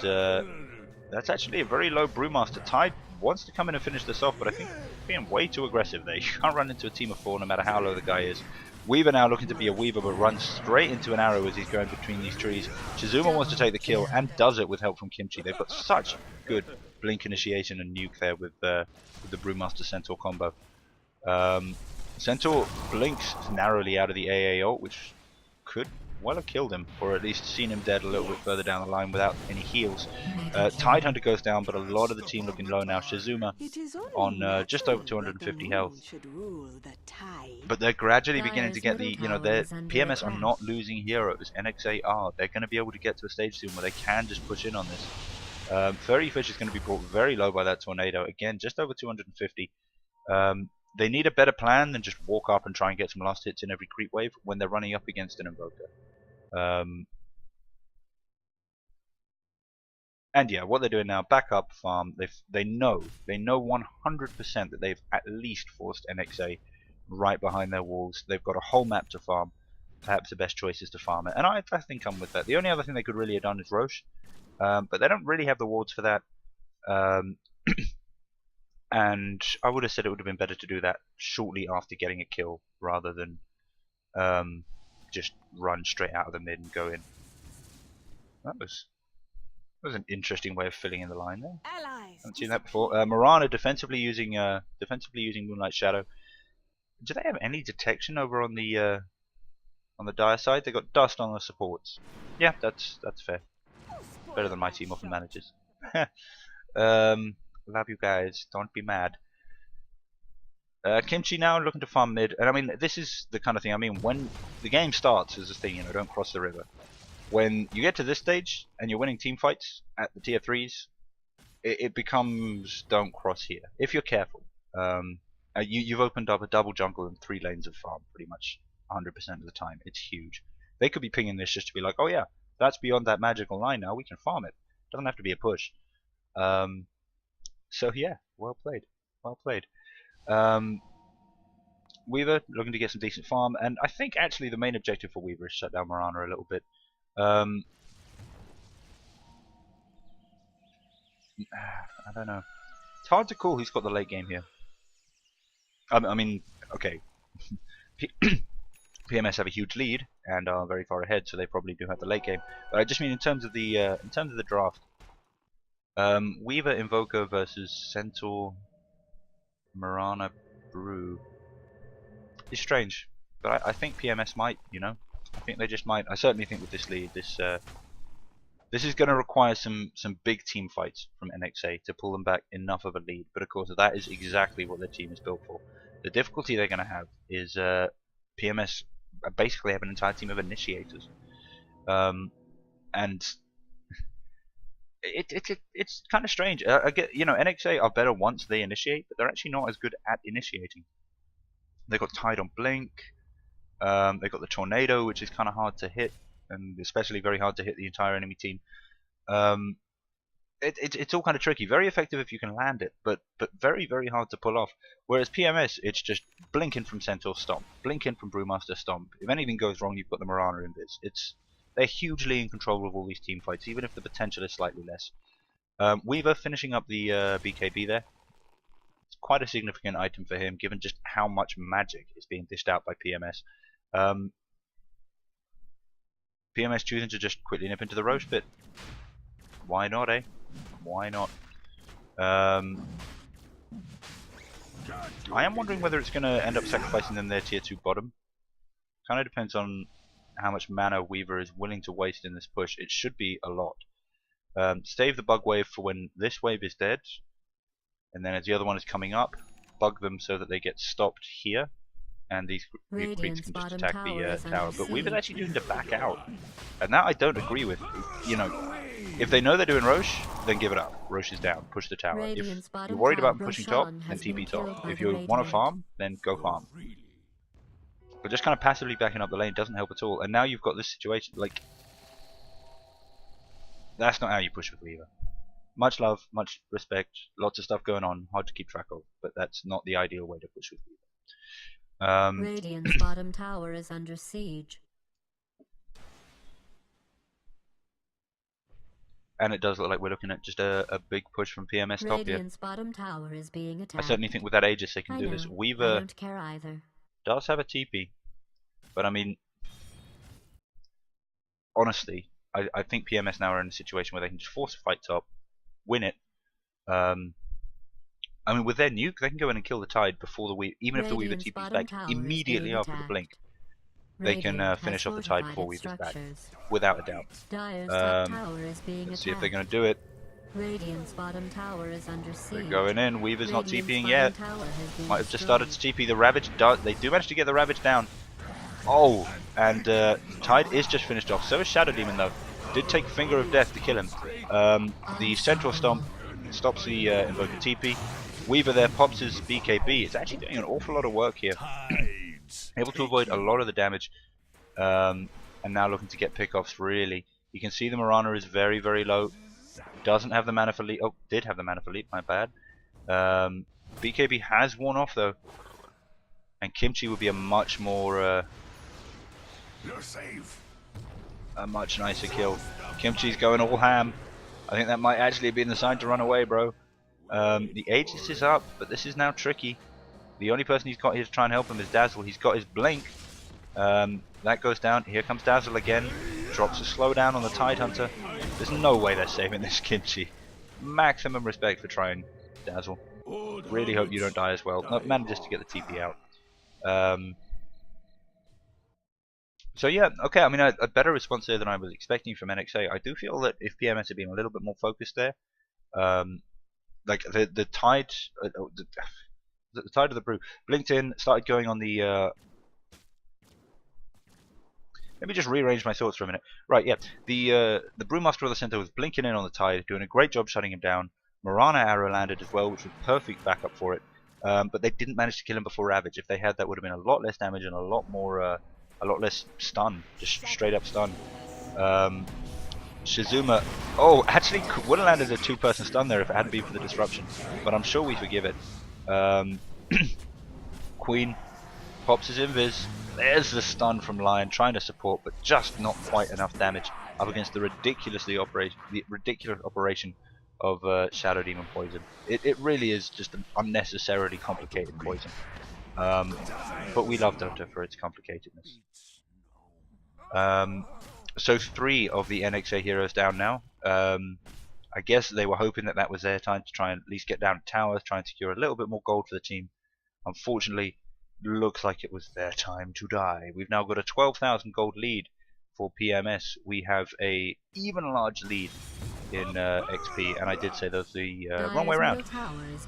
Speaker 1: that's actually a very low Brewmaster. Tide wants to come in and finish this off, but I think being way too aggressive there. You can't run into a team of 4 no matter how low the guy is. Weaver now looking to be a Weaver, but runs straight into an arrow as he's going between these trees. Shizuma wants to take the kill, and does it with help from Kimchi. They've got such good blink initiation and nuke there with the Brewmaster Centaur combo. Centaur blinks narrowly out of the AA ult, which could well have killed him, or at least seen him dead a little bit further down the line without any heals. Tidehunter goes down, but a lot of the team looking low now. Shizuma on just over 250 health. But they're gradually beginning to get the, you know, their PMS are not losing heroes. nXa are. They're going to be able to get to a stage soon where they can just push in on this. 30 Fish is going to be brought very low by that tornado. Again, just over 250. They need a better plan than just walk up and try and get some last hits in every creep wave when they're running up against an Invoker. And yeah, what they're doing now, back up farm. They know 100% that they've at least forced nXa right behind their walls. They've got a whole map to farm. Perhaps the best choice is to farm it, and I think I'm with that. The only other thing they could really have done is Roche, but they don't really have the wards for that. And I would have said it would have been better to do that shortly after getting a kill rather than just run straight out of the mid and go in. That was an interesting way of filling in the line there. Haven't seen that before. Mirana defensively using Moonlight Shadow. Do they have any detection over on the Dire side? They got dust on the supports. Yeah, that's fair. Better than my team often manages. Love you guys, don't be mad. Kimchi now looking to farm mid, and I mean this is the kind of thing. I mean, when the game starts as this thing, you know, don't cross the river. When you get to this stage and you're winning team fights at the tier 3s, it becomes don't cross here if you're careful. You've opened up a double jungle and 3 lanes of farm pretty much 100% of the time. It's huge. They could be pinging this just to be like, oh yeah, that's beyond that magical line now. We can farm it. Doesn't have to be a push. So yeah, well played, well played. Weaver looking to get some decent farm, and I think actually the main objective for Weaver is shut down Mirana a little bit. I don't know. It's hard to call who's got the late game here. I mean, okay. PMS have a huge lead and are very far ahead, so they probably do have the late game. But I just mean in terms of the draft. Weaver Invoker versus Centaur Mirana Brew is strange, but I think PMS might, you know, I think they just might. I certainly think with this lead, this is going to require some big team fights from nXa to pull them back enough of a lead. But of course, that is exactly what their team is built for. The difficulty they're going to have is PMS basically have an entire team of initiators, and it's kind of strange. I get, you know, nXa are better once they initiate, but they're actually not as good at initiating. They got Tide on Blink. They got the Tornado, which is kind of hard to hit, and especially very hard to hit the entire enemy team. It's all kind of tricky. Very effective if you can land it, but very, very hard to pull off. Whereas PMS, it's just blink in from Centaur, stomp. Blink in from Brewmaster, stomp. If anything goes wrong, you've got the Mirana invis. they're hugely in control of all these team fights, even if the potential is slightly less. Weaver finishing up the BKB there. It's quite a significant item for him, given just how much magic is being dished out by PMS. PMS choosing to just quickly nip into the roast pit. Why not, eh? Why not? I am wondering whether it's going to end up sacrificing them their tier 2 bottom. Kind of depends on how much mana Weaver is willing to waste in this push. It should be a lot. Save the bug wave for when this wave is dead, and then as the other one is coming up, bug them so that they get stopped here, and these creeps can just attack the tower. But Weaver's actually doing to back out, and that I don't agree with. You know, if they know they're doing Roche, then give it up. Roche is down. Push the tower. If you're worried about pushing top, then TP top. If you want to farm, then go farm. But just kind of passively backing up the lane doesn't help at all. And now you've got this situation, like, that's not how you push with Weaver. Much love, much respect, lots of stuff going on, hard to keep track of, but that's not the ideal way to push with Weaver.
Speaker 2: Radiant's bottom tower is under siege.
Speaker 1: And it does look like we're looking at just a big push from PMS top here.
Speaker 2: Radiant's bottom tower is being attacked.
Speaker 1: I certainly think with that Aegis they can do this. Weaver
Speaker 2: I don't care either.
Speaker 1: Does have a TP, but I mean, honestly, I think PMS now are in a situation where they can just force a fight top, win it. I mean, with their nuke, they can go in and kill the Tide before the Weaver, even if the Weaver TP's back immediately after the blink. They can finish off the Tide before Weaver's back, without a doubt. Let's see if they're going to do it.
Speaker 2: Radiant's bottom tower is under siege.
Speaker 1: They're going in. Weaver's not TPing yet. Might have just started to TP. The Ravage does. They do manage to get the Ravage down. Oh, and Tide is just finished off. So is Shadow Demon though. Did take Finger of Death to kill him. The Central Stomp stops the Invoker TP. Weaver there pops his BKB. It's actually doing an awful lot of work here. Able to avoid a lot of the damage. And now looking to get pickoffs really. You can see the Mirana is very, very low. Doesn't have the mana for leap. Oh, did have the mana for leap, my bad. BKB has worn off though. And Kimchi would be a much more
Speaker 3: You're safe.
Speaker 1: A much nicer kill. Kimchi's going all ham. I think that might actually have been the sign to run away, bro. The Aegis is up, but this is now tricky. The only person he's got here to try and help him is Dazzle. He's got his blink. That goes down. Here comes Dazzle again. Drops a slowdown on the Tide Hunter. There's no way they're saving this Kimchi. Maximum respect for trying, Dazzle. Really hope you don't die as well. Manages to get the TP out. So yeah, okay, I mean a better response there than I was expecting from nXa. I do feel that if PMS had been a little bit more focused there, like the Tide, the Tide of the Brew blinked in, started going on the let me just rearrange my thoughts for a minute. Right, yeah, the Brewmaster of the Center was blinking in on the Tide, doing a great job shutting him down. Mirana arrow landed as well, which was perfect backup for it. But they didn't manage to kill him before Ravage. If they had, that would have been a lot less damage and a lot more, a lot less stun, just straight up stun. Shizuma, oh, actually would have landed a two-person stun there if it hadn't been for the disruption. But I'm sure we forgive it. Queen pops his invis. There's the stun from Lion, trying to support, but just not quite enough damage up against the ridiculous operation of Shadow Demon poison. It really is just an unnecessarily complicated poison. But we love Dota for its complicatedness. So 3 of the nXa heroes down now. I guess they were hoping that was their time to try and at least get down to towers, try and secure a little bit more gold for the team. Unfortunately, looks like it was their time to die. We've now got a 12,000 gold lead for PMS. We have a even large lead in XP, and I did say those the wrong way around,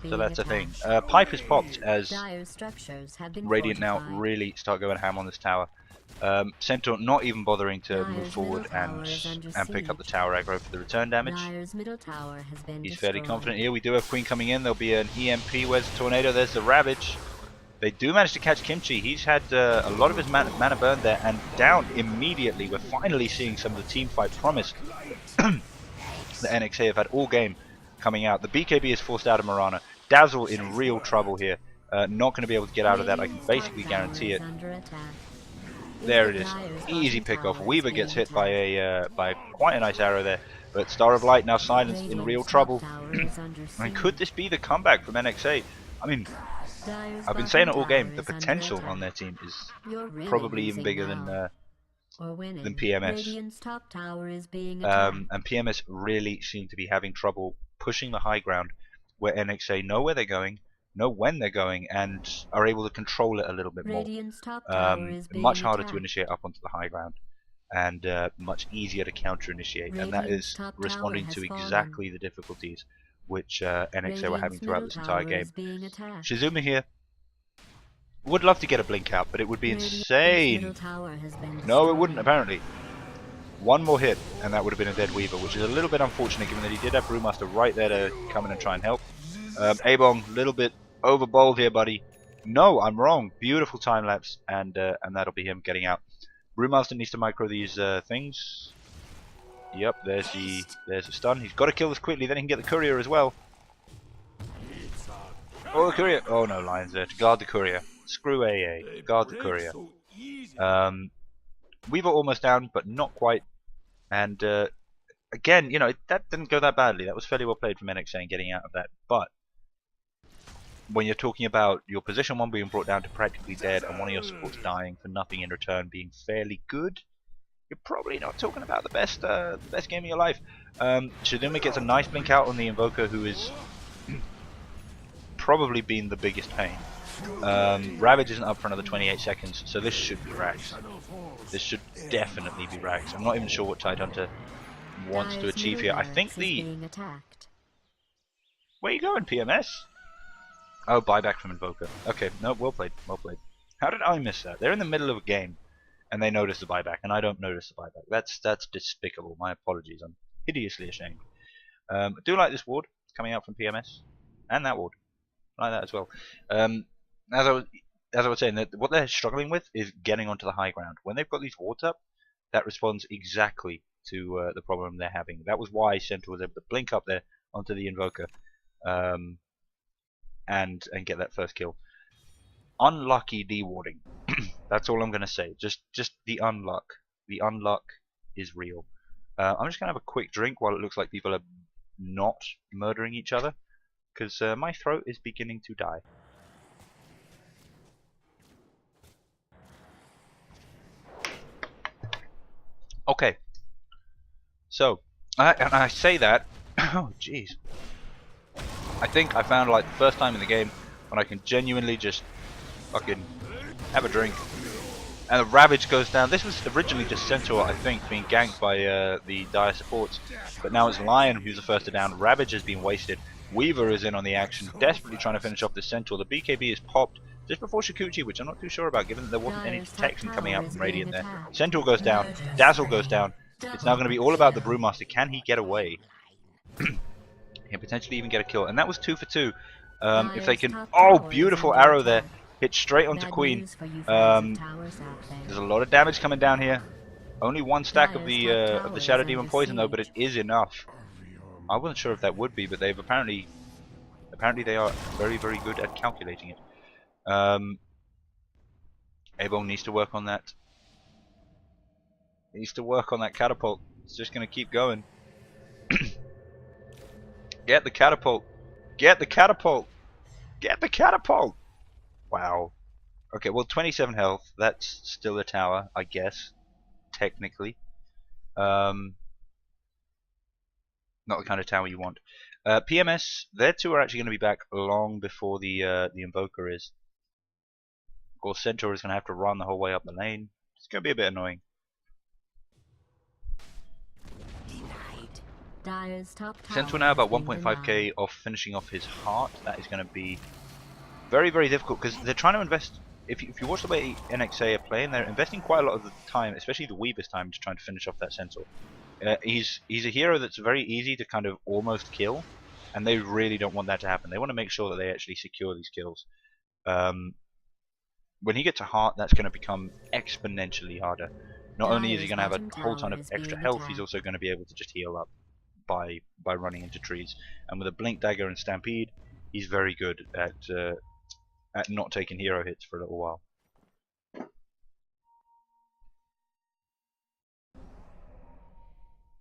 Speaker 1: so that's a thing. Pipe is popped as Radiant now really start going ham on this tower. Centaur not even bothering to move forward and pick up the tower aggro for the return damage. He's fairly confident here. We do have Queen coming in. There'll be an EMP. Where's the Tornado? There's the Ravage. They do manage to catch Kimchi. He's had a lot of his mana burned there, and down immediately. We're finally seeing some of the team fight promise that nXa have had all game coming out. The BKB is forced out of Mirana. Dazzle in real trouble here. Not going to be able to get out of that. I can basically guarantee it. There it is. Easy pickoff. Weaver gets hit by a by quite a nice arrow there, but Star of Light now silenced, in real trouble. And could this be the comeback from NXA? I mean, I've been saying it all game. The potential on their team is probably even bigger than PMS. And PMS really seem to be having trouble pushing the high ground, where NXA know where they're going, know when they're going, and are able to control it a little bit more. Much harder to initiate up onto the high ground, and much easier to counter-initiate, and that is responding to exactly the difficulties which NXA were having throughout this entire game. Shizuma here. Would love to get a blink out, but it would be insane. No, it wouldn't, apparently. One more hit, and that would have been a dead Weaver, which is a little bit unfortunate given that he did have Brewmaster right there to come in and try and help. Abong, a little bit over bold here, buddy. No, I'm wrong. Beautiful time lapse, and that'll be him getting out. Brewmaster needs to micro these things. Yep, there's the stun. He's got to kill this quickly, then he can get the courier as well. Oh, the courier! Oh no, Lion's there to guard the courier. Screw AA. Guard the courier. Weaver almost down, but not quite. And again, you know, that didn't go that badly. That was fairly well played from nXa in getting out of that. But when you're talking about your position 1 being brought down to practically dead and one of your supports dying for nothing in return being fairly good, you're probably not talking about the best game of your life. Shizuma gets a nice blink out on the Invoker, who is probably been the biggest pain. Ravage isn't up for another 28 seconds, so this should be Rax. This should definitely be Rax. I'm not even sure what Tidehunter wants to achieve here. I think the... Where are you going, PMS? Oh, buyback from Invoker. Okay, no, well played, well played. How did I miss that? They're in the middle of a game, and they notice the buyback, and I don't notice the buyback. That's despicable. My apologies. I'm hideously ashamed. I do like this ward coming out from PMS, and that ward. I like that as well. As I was saying, that what they're struggling with is getting onto the high ground. When they've got these wards up, that responds exactly to the problem they're having. That was why Centaur was able to blink up there onto the Invoker, and get that first kill. Unlucky dewarding. That's all I'm gonna say. Just the unluck. The unluck is real. I'm just gonna have a quick drink while it looks like people are not murdering each other, because my throat is beginning to die. Okay, so and I say that. Oh jeez. I think I found like the first time in the game when I can genuinely just fucking have a drink. And the Ravage goes down. This was originally just Centaur, I think, being ganked by the dire supports, but now it's Lion who's the first to down. Ravage has been wasted. Weaver is in on the action, desperately trying to finish off this Centaur. The BKB is popped just before Shikuchi, which I'm not too sure about, given that there wasn't any detection coming out from Radiant there. Centaur goes down, Dazzle goes down. It's now going to be all about the Brewmaster. Can he get away? Can potentially even get a kill, and that was 2 for 2. If they can, oh, beautiful arrow there, hit straight onto Queen. There's a lot of damage coming down here. Only 1 stack of the Shadow Demon Poison though, but it is enough. I wasn't sure if that would be, but they've apparently they are very, very good at calculating it. Abong needs to work on that. He needs to work on that catapult. It's just going to keep going. Get the catapult. Get the catapult. Get the catapult. Wow. Okay, well, 27 health. That's still a tower, I guess. Technically. Not the kind of tower you want. PMS, their 2 are actually going to be back long before the Invoker is. Of course, Centaur is going to have to run the whole way up the lane. It's going to be a bit annoying. Centaur now about 1.5k off finishing off his heart. That is going to be very, very difficult because they're trying to invest. If you watch the way nXa are playing, they're investing quite a lot of the time, especially the Weaver's time, to try and finish off that Centaur. He's a hero that's very easy to kind of almost kill, and they really don't want that to happen. They want to make sure that they actually secure these kills. When he gets a heart, that's going to become exponentially harder. Not only is he going to have a whole ton of extra health, he's also going to be able to just heal up by running into trees. And with a Blink Dagger and Stampede, he's very good at not taking hero hits for a little while.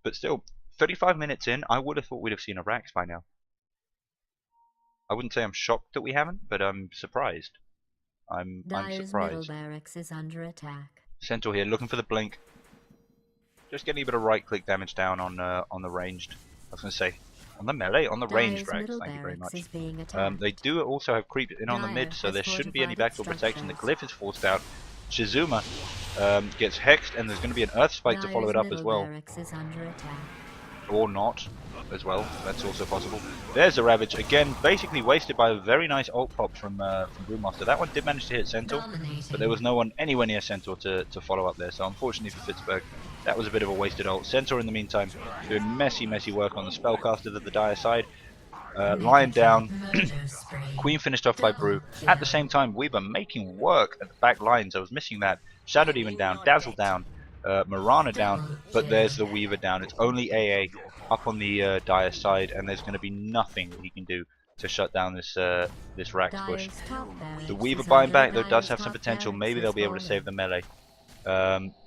Speaker 1: But still, 35 minutes in, I would have thought we'd have seen a Rax by now. I wouldn't say I'm shocked that we haven't, but I'm surprised. I'm surprised.
Speaker 2: Middle barracks is under attack.
Speaker 1: Centaur here, looking for the blink. Just getting a bit of right-click damage down on the ranged. I was going to say, on the melee, on the ranged Rax. Thank you very much. They do also have creep in on the mid, so there shouldn't be any backdoor protection. The glyph is forced out. Shizuma gets hexed, and there's going to be an earth spike to follow it up as well. Or not, as well. That's also possible. There's a Ravage, again, basically wasted by a very nice ult pop from Brewmaster. That one did manage to hit Centaur, but there was no one anywhere near Centaur to follow up there. So unfortunately for Pittsburgh, that was a bit of a wasted ult. Centaur, in the meantime, doing messy work on the spellcasters of the dire side. Lion down. Queen finished off by Brew. At the same time, Weaver making work at the back lines. I was missing that. Shadow Demon down, Dazzle down, Marana down, but there's the Weaver down. It's only AA up on the dire side, and there's going to be nothing he can do to shut down this this Rax push. The Weaver buying back though does have some potential. Maybe they'll be able to save the melee.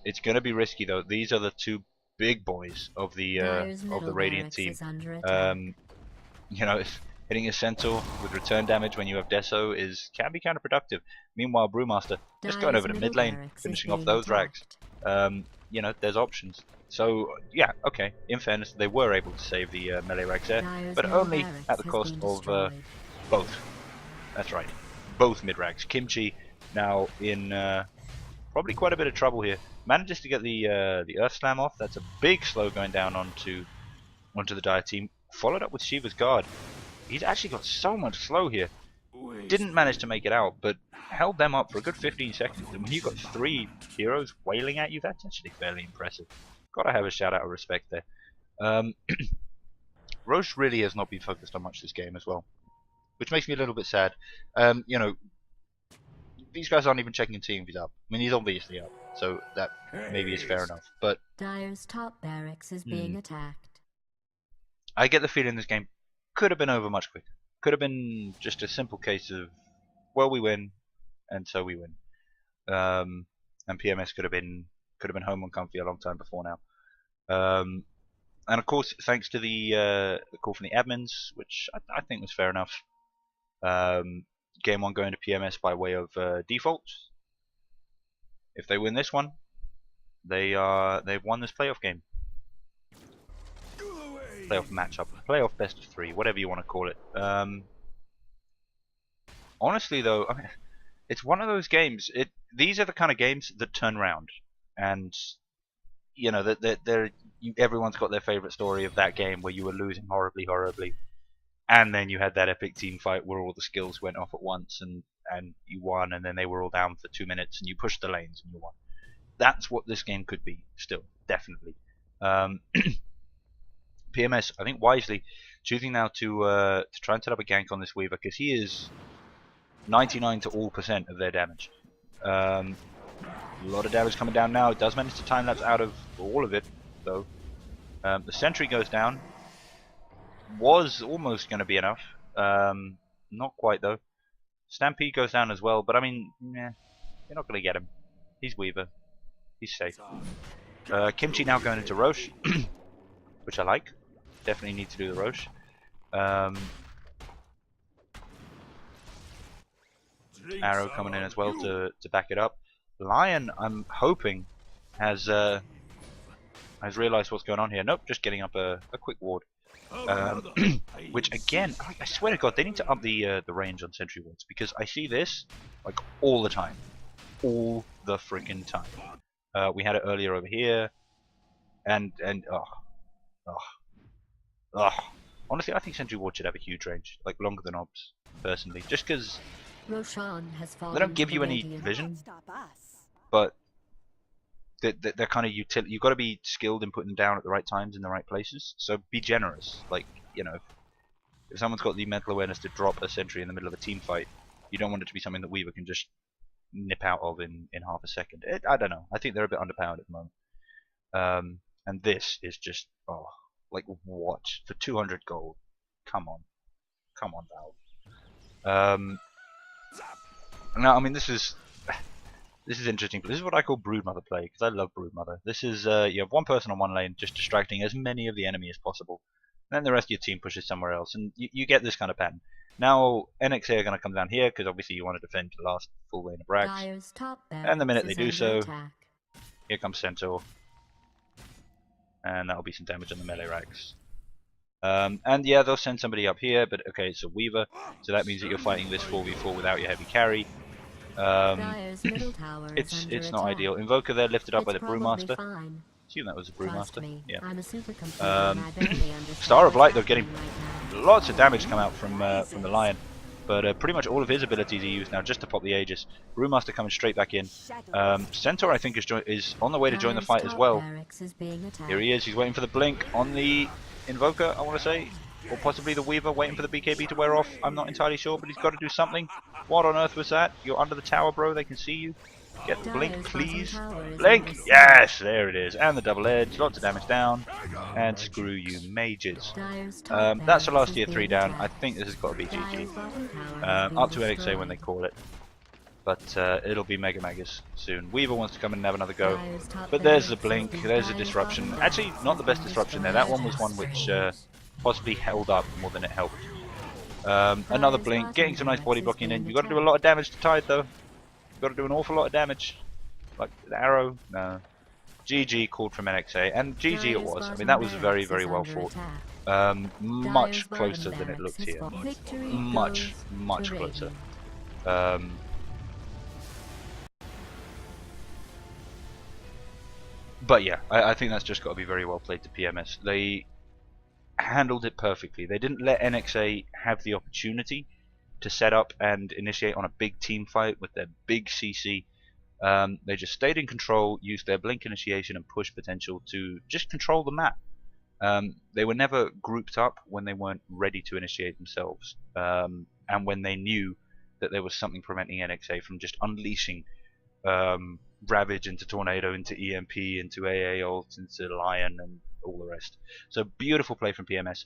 Speaker 1: It's going to be risky though. These are the two big boys of the Radiant team. You know, hitting a Centaur with return damage when you have Deso can be counterproductive. Meanwhile, Brewmaster just going over to mid lane, finishing off those Rax. You know, there's options. So yeah, okay. In fairness, they were able to save the melee Rax there, but only at the cost of both. That's right, both mid Rax. Kimchi now in probably quite a bit of trouble here. Manages to get the Earth Slam off. That's a big slow going down onto the Dire team. Followed up with Shiva's Guard. He's actually got so much slow here. Didn't manage to make it out, but held them up for a good 15 seconds. And when you've got 3 heroes wailing at you, that's actually fairly impressive. Gotta have a shout out of respect there. Roche really has not been focused on much this game as well, which makes me a little bit sad. You know, these guys aren't even checking and seeing if he's up. I mean, he's obviously up, so that maybe is fair enough. But
Speaker 2: Dire's top barracks is being attacked.
Speaker 1: I get the feeling this game could have been over much quicker. Could have been just a simple case of, well, we win, and so we win. And PMS could have been home and comfy a long time before now. And of course, thanks to the call from the admins, which I think was fair enough. Game 1 going to PMS by way of default. If they win this one, they've won this playoff game. Playoff matchup, playoff best of 3, whatever you want to call it. Honestly though, I mean, it's one of those games. These are the kind of games that turn round, and you know that everyone's got their favorite story of that game where you were losing horribly, and then you had that epic team fight where all the skills went off at once and you won, and then they were all down for 2 minutes and you pushed the lanes and you won. That's what this game could be, still, definitely. PMS, I think wisely, choosing now to try and set up a gank on this Weaver, because he is 99 to all % of their damage. A lot of damage coming down now. It does manage to time lapse out of all of it, though. The sentry goes down. Was almost going to be enough. Not quite, though. Stampede goes down as well, but I mean, you're not going to get him. He's Weaver. He's safe. Kimchi now going into Roche, which I like. Definitely need to do the Roche. Arrow coming in as well to back it up. Lion, I'm hoping, has realised what's going on here. Nope, just getting up a quick ward. Which again, I swear to God, they need to up the range on sentry wards, because I see this like all the time, all the freaking time. We had it earlier over here, and honestly, I think sentry ward should have a huge range, like longer than obs, personally, just because they don't give you any vision, but they're kind of utility. You've got to be skilled in putting them down at the right times in the right places. So be generous. Like, you know, if someone's got the mental awareness to drop a sentry in the middle of a team fight, you don't want it to be something that Weaver can just nip out of in half a second. I don't know. I think they're a bit underpowered at the moment. And this is just, like what? For 200 gold? Come on, Valve. Now, I mean, this is This is interesting. This is what I call Broodmother play, because I love Broodmother. This is you have one person on one lane just distracting as many of the enemy as possible. And then the rest of your team pushes somewhere else, and you get this kind of pattern. Now nXa are going to come down here, because obviously you want to defend the last full lane of Brax. And the minute they do so, here comes Centaur. And that'll be some damage on the melee racks. And yeah, they'll send somebody up here, but okay, it's a Weaver, so that means that you're fighting this 4v4 without your heavy carry. It's not ideal. Invoker there lifted up by the Brewmaster. Assume that was the Brewmaster. Yeah. Star of Light though getting lots of damage come out from the Lion, but pretty much all of his abilities are used now just to pop the Aegis. Brewmaster coming straight back in. Centaur I think is on the way to join the fight as well. Here he is. He's waiting for the blink on the Invoker, I want to say. Or possibly the Weaver, waiting for the BKB to wear off. I'm not entirely sure, but he's got to do something. What on earth was that? You're under the tower, bro. They can see you. Get the blink, please. Blink! Yes! There it is. And the double edge. Lots of damage down. And screw you, mages. That's the last tier 3 down. I think this has got to be GG. Up to nXa when they call it. But it'll be Mega Magus soon. Weaver wants to come in and have another go. But there's the blink. There's a disruption. Actually, not the best disruption there. That one was one which possibly held up more than it helped. Another blink, getting some nice body blocking in. You've got to do a lot of damage to Tide though. You've got to do an awful lot of damage. Like the arrow, no. GG called from nXa, and GG it was. I mean, that was very, very well fought. Much closer than it looked here. Much, much closer. But yeah, I think that's just got to be very well played to PMS. They handled it perfectly. They didn't let nXa have the opportunity to set up and initiate on a big team fight with their big CC. They just stayed in control, used their blink initiation and push potential to just control the map. They were never grouped up when they weren't ready to initiate themselves, and when they knew that there was something preventing nXa from just unleashing Ravage into Tornado, into EMP, into AA ult, into Lion, and all the rest. So beautiful play from PMS.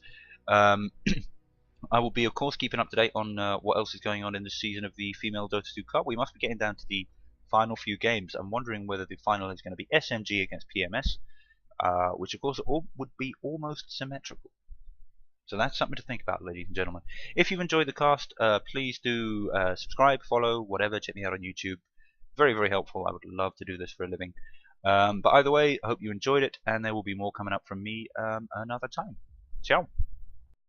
Speaker 1: I will be, of course, keeping up to date on what else is going on in this season of the female Dota 2 Cup. We must be getting down to the final few games. I'm wondering whether the final is going to be SMG against PMS, which, of course, would be almost symmetrical. So that's something to think about, ladies and gentlemen. If you've enjoyed the cast, please do subscribe, follow, whatever. Check me out on YouTube. Very, very helpful. I would love to do this for a living. But either way, I hope you enjoyed it, and there will be more coming up from me another time. Ciao.